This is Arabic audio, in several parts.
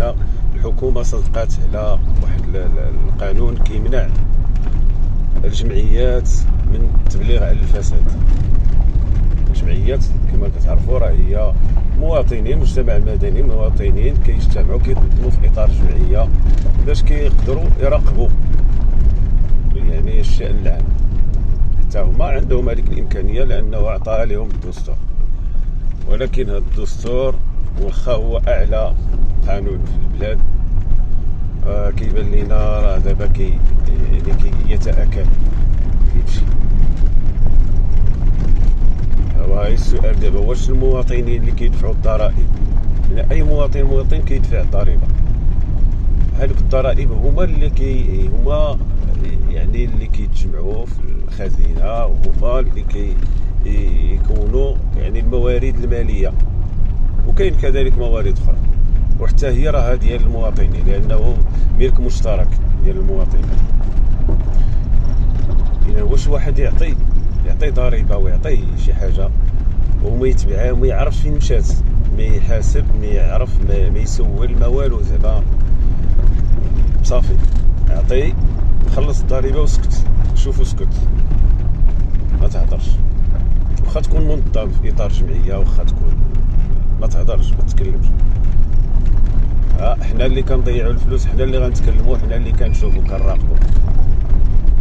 لان الحكومه صدقات على واحد القانون كيمنع الجمعيات من التبليغ على الفساد. الجمعيات كما كتعرفوا راه هي مواطنين، مجتمع مدني، مواطنين كيجتمعوا كيخدموا في اطار جمعيه باش كيقدروا يراقبوا يعني الشأن العام. حتى هما عندهم هذيك الامكانيه لانه عطاها لهم الدستور، ولكن هذا الدستور واخا هو اعلى قانون في البلاد كيبان لينا راه دابا يتاكل كيمشي. هو السؤال دابا واش المواطنين اللي كيدفعوا الضرائب، يعني اي مواطن كيدفع الضريبه، هذوك الضرائب هما هما يعني اللي كيتجمعوا في الخزينه، وهما اللي يكونوا يعني الموارد الماليه، وكاين كذلك موارد اخرى، وحتى هي راه ديال المواطنين لانه ملك مشترك ديال المواطنين. اذا واش واحد يعطي ضريبه ويعطي شي حاجه وما يتبعها وما يعرفش فين مشات، ما يحاسب، ما يعرف، ما يسول، ما والو، زعما صافي يعطي خلص الضريبه وسكت. شوفوا سكت، ما تهضرش، واخا تكون منظم في اطار جمعيه، واخا تكون ما تهضرش ما تتكلمش. حنا اللي كنضيعوا الفلوس، حنا اللي غنتكلموا، حنا اللي كنشوفوا كنراقبوا.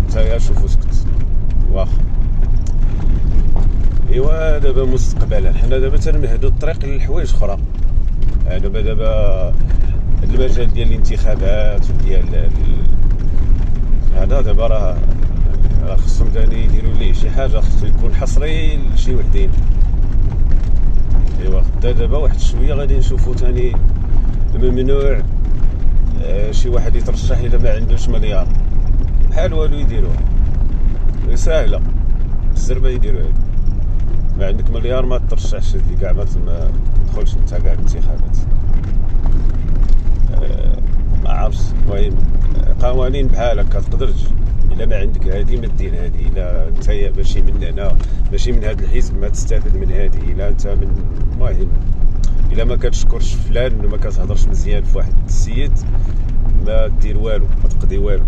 نتايا شوفوا سكت واخا. ايوا دابا مستقبلا حنا دابا تنمهدوا الطريق للحوايج اخرى. دابا المجال ديال الانتخابات وديال هذا دابا راه خصهم ثاني يديروا ليه شي حاجه، خصو يكون حصري لشي وحدين. ايوا دابا واحد شويه غادي نشوفوا ثاني ممنوع شي واحد يترشح الا ما عندوش مليار، بحال والو يديروها ساهله بالزربه يديروا هذا. ما عندك مليار ما ترشحش كاع، ما تدخلش انت كاع الانتخابات. ما عرفتش، المهم قوانين بحال هكا تقدرش الا ما عندك هادي ما دير هادي، الا انت ماشي من هنا ماشي من هذا الحزب ما تستافد من هادي، الا انت من المهم الا ما كتشكرش فلان وما كتهضرش مزيان في واحد السيد ما دير والو، ما تقضي والو.